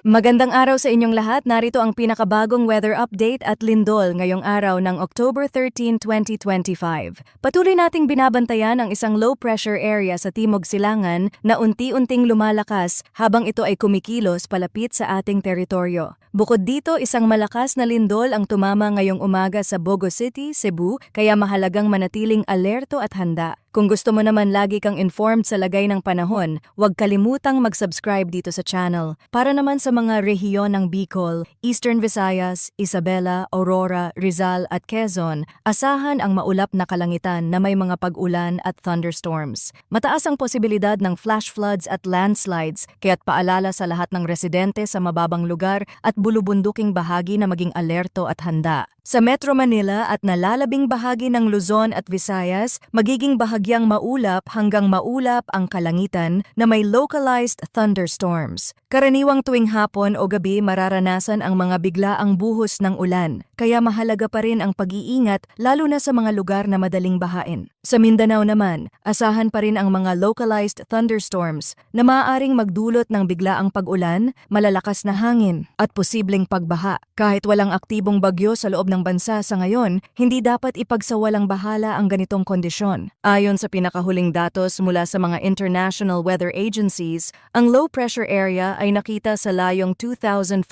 Magandang araw sa inyong lahat. Narito ang pinakabagong weather update at lindol ngayong araw ng October 13, 2025. Patuloy nating binabantayan ang isang low-pressure area sa Timog Silangan na unti-unting lumalakas habang ito ay kumikilos palapit sa ating teritoryo. Bukod dito, isang malakas na lindol ang tumama ngayong umaga sa Bogo City, Cebu, kaya mahalagang manatiling alerto at handa. Kung gusto mo naman lagi kang informed sa lagay ng panahon, huwag kalimutang mag-subscribe dito sa channel. Para naman sa mga rehiyon ng Bicol, Eastern Visayas, Isabela, Aurora, Rizal at Quezon, asahan ang maulap na kalangitan na may mga pag-ulan at thunderstorms. Mataas ang posibilidad ng flash floods at landslides, kaya't paalala sa lahat ng residente sa mababang lugar at bulubunduking bahagi na maging alerto at handa. Sa Metro Manila at nalalabing bahagi ng Luzon at Visayas, magiging bahagyang maulap hanggang maulap ang kalangitan na may localized thunderstorms. Karaniwang tuwing hapon o gabi mararanasan ang mga biglaang buhos ng ulan, kaya mahalaga pa rin ang pag-iingat lalo na sa mga lugar na madaling bahain. Sa Mindanao naman, asahan pa rin ang mga localized thunderstorms na maaaring magdulot ng biglaang pag-ulan, malalakas na hangin at posibleng pagbaha. Kahit walang aktibong bagyo sa loob ng bansa sa ngayon, hindi dapat ipagsawalang bahala ang ganitong kondisyon. Ayon sa pinakahuling datos mula sa mga international weather agencies, ang low-pressure area ay nakita sa layong 2,450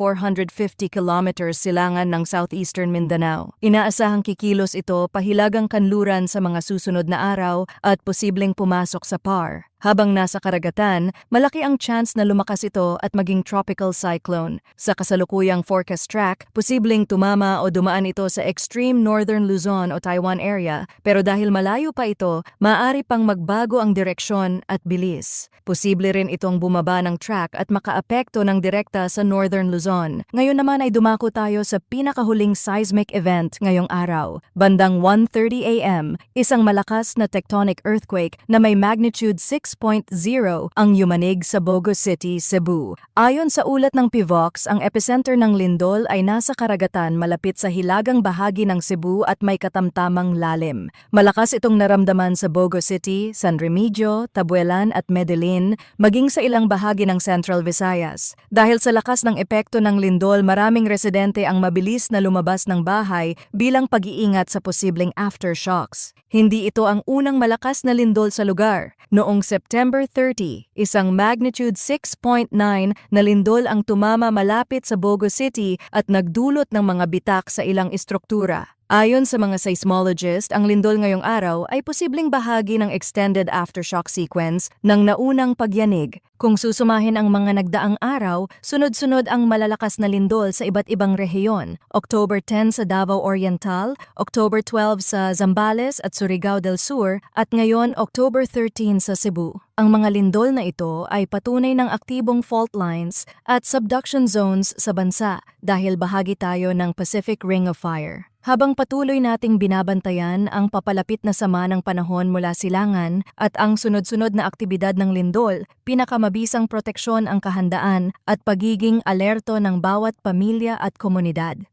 kilometers silangan ng southeastern Mindanao. Inaasahang kikilos ito pahilagang kanluran sa mga susunod na araw at posibleng pumasok sa PAR. Habang nasa karagatan, malaki ang chance na lumakas ito at maging tropical cyclone. Sa kasalukuyang forecast track, posibleng tumama o dumaan ito sa extreme northern Luzon o Taiwan area, pero dahil malayo pa ito, maaari pang magbago ang direksyon at bilis. Posible rin itong bumaba ng track at makaapekto ng direkta sa northern Luzon. Ngayon naman ay dumako tayo sa pinakahuling seismic event ngayong araw. Bandang 1:30 AM, isang malakas na tectonic earthquake na may magnitude 6.0 ang yumanig sa Bogo City, Cebu. Ayon sa ulat ng PIVOX, ang epicenter ng lindol ay nasa karagatan malapit sa hilagang bahagi ng Cebu at may katamtamang lalim. Malakas itong naramdaman sa Bogo City, San Remigio, Tabuelan at Medellin, maging sa ilang bahagi ng Central Visayas. Dahil sa lakas ng epekto ng lindol, maraming residente ang mabilis na lumabas ng bahay bilang pag-iingat sa posibleng aftershocks. Hindi ito ang unang malakas na lindol sa lugar. Noong September 30, isang magnitude 6.9 na lindol ang tumama malapit sa Bogo City at nagdulot ng mga bitak sa ilang istruktura. Ayon sa mga seismologist, ang lindol ngayong araw ay posibleng bahagi ng extended aftershock sequence ng naunang pagyanig. Kung susumahin ang mga nagdaang araw, sunod-sunod ang malalakas na lindol sa iba't ibang rehiyon. October 10 sa Davao Oriental, October 12 sa Zambales at Surigao del Sur, at ngayon October 13 sa Cebu. Ang mga lindol na ito ay patunay ng aktibong fault lines at subduction zones sa bansa dahil bahagi tayo ng Pacific Ring of Fire. Habang patuloy nating binabantayan ang papalapit na sama ng panahon mula silangan at ang sunod-sunod na aktibidad ng lindol, pinakamabisang proteksyon ang kahandaan at pagiging alerto ng bawat pamilya at komunidad.